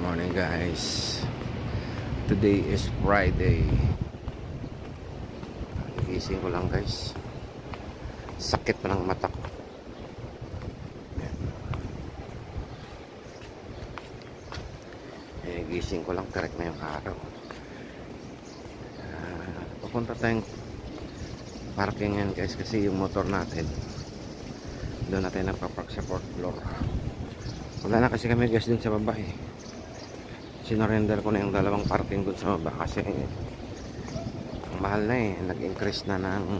Morning guys. Today is Friday. Gising ko lang guys. Sakit pa ng mata ko. Gising ko lang correct na yung araw. Pupunta tayong parking yan guys kasi yung motor natin doon natin nagpapark sa 4th floor. Wala na kasi kami guys dun sa baba eh. Sinurrender ko na yung dalawang parking dun sa baba kasi ang mahal na eh. Nag-increase na ng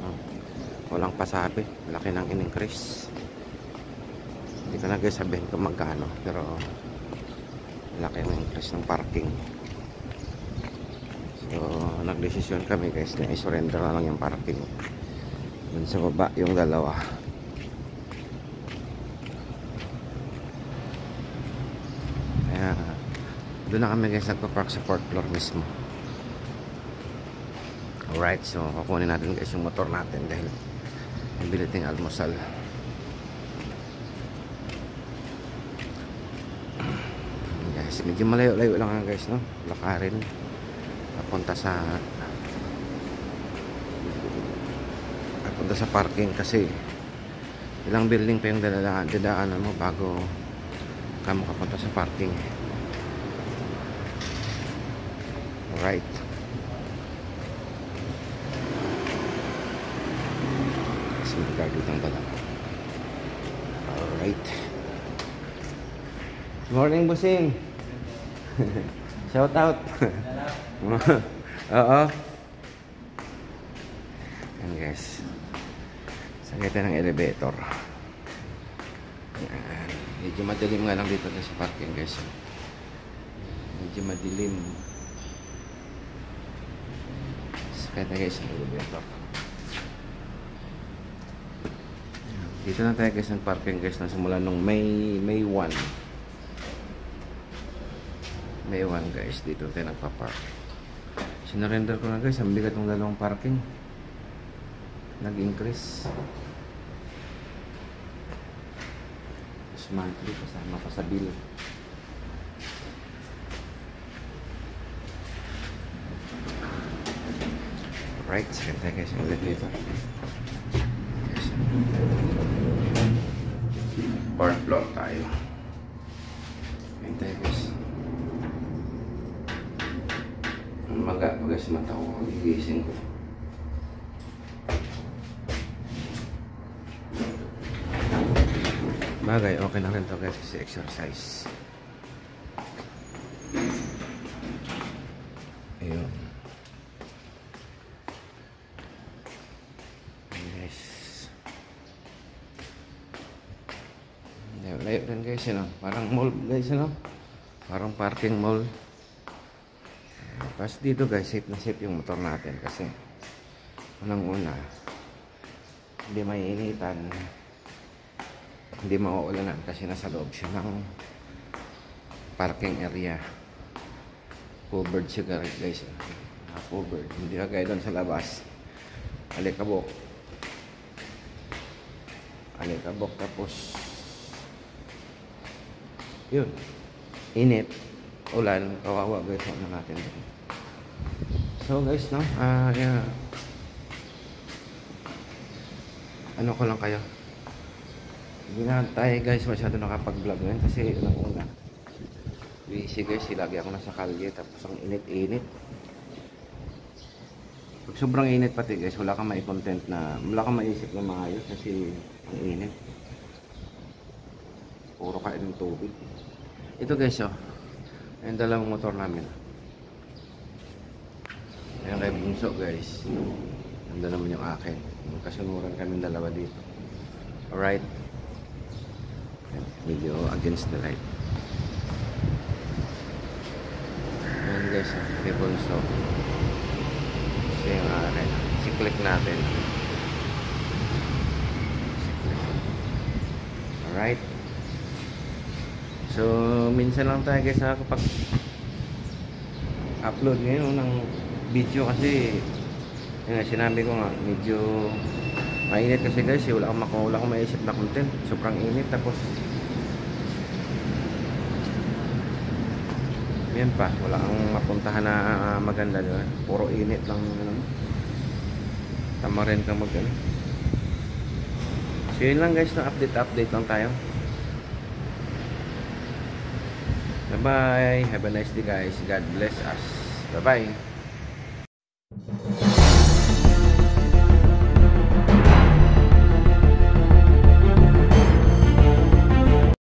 walang pasabi. Laki ng in-increase. Hindi ko na guys sabihin kung magkano, pero laki ng increase ng parking. So nagdesisyon kami guys na i-surrender na lang yung parking dun sa baba, yung dalawa. Doon na kami guys nagpa-park sa 4th floor mismo. Alright, so kukunin natin guys yung motor natin dahil nabili ting almusal. Guys, medyo malayo-layo lang guys, no? Lakarin papunta sa parking kasi ilang building pa yung dadaanan mo bago ka makapunta sa parking. Alright. Kasi magagod ang dalawa. Alright. Morning, bossing. Shout out. Oo. Yan guys. Sakit ng elevator. Yan. Medyo madilim nga lang dito sa parking guys. Medyo madilim. Kaya guys ang elevator. Dito na tayo guys ng parking guys na simula nung May 1 guys. Dito tayo nagpa-park. Sinurrender ko na guys. Ang bigat ng dalawang parking. Nag-increase. Tapos monthly kasama pa sa bill. Right, second tayo guys, yung elevator. Yes. 4th floor tayo. Second tayo guys. Maga pa guys, mata ko. Gigising ko. Bagay, okay na rin to guys kasi exercise. Ayun. Layo din guys, yun, parang mall guys, yun, parang parking mall. Pas dito guys, safe na safe yung motor natin kasi unang-una hindi maiinitan, hindi mauulanan kasi nasa loob siya ng parking area. Covered siya guys, covered, hindi na gaya doon sa labas. Alikabok tapos yun, init, ulan, kawawa guys, ano natin. So guys, no, yeah. Ano ko lang kayo, hindi na tayo guys masyado nakapag-vlog ngayon kasi unang-una busy guys, lagi ako nasa kalye tapos ang init-init. Pag sobrang init pati guys, wala kang mai-content na, wala kang maisip na maayos kasi ang init. Puro kain ng tubig. Ito guys, oh, yung dalawang motor namin. Ayan kay Bunso guys. Nandun naman yung akin. Magkasunuran kami dalawa dito. Alright. Medyo against the light. Ayan guys, kay Bunso. Kasi yung akin. Si-click natin. Alright. So, minsan lang tayo guys nakakapag upload ngayon ng video kasi yun, sinabi ko nga medyo mainit kasi guys, wala akong maisip na content, sobrang init. Tapos Yan pa, wala kang mapuntahan na maganda, di ba? Puro init lang, ano. Tama rin kang mag, ano. So yun lang guys, na update lang tayo. Bye bye, have a nice day guys, God bless us, bye bye.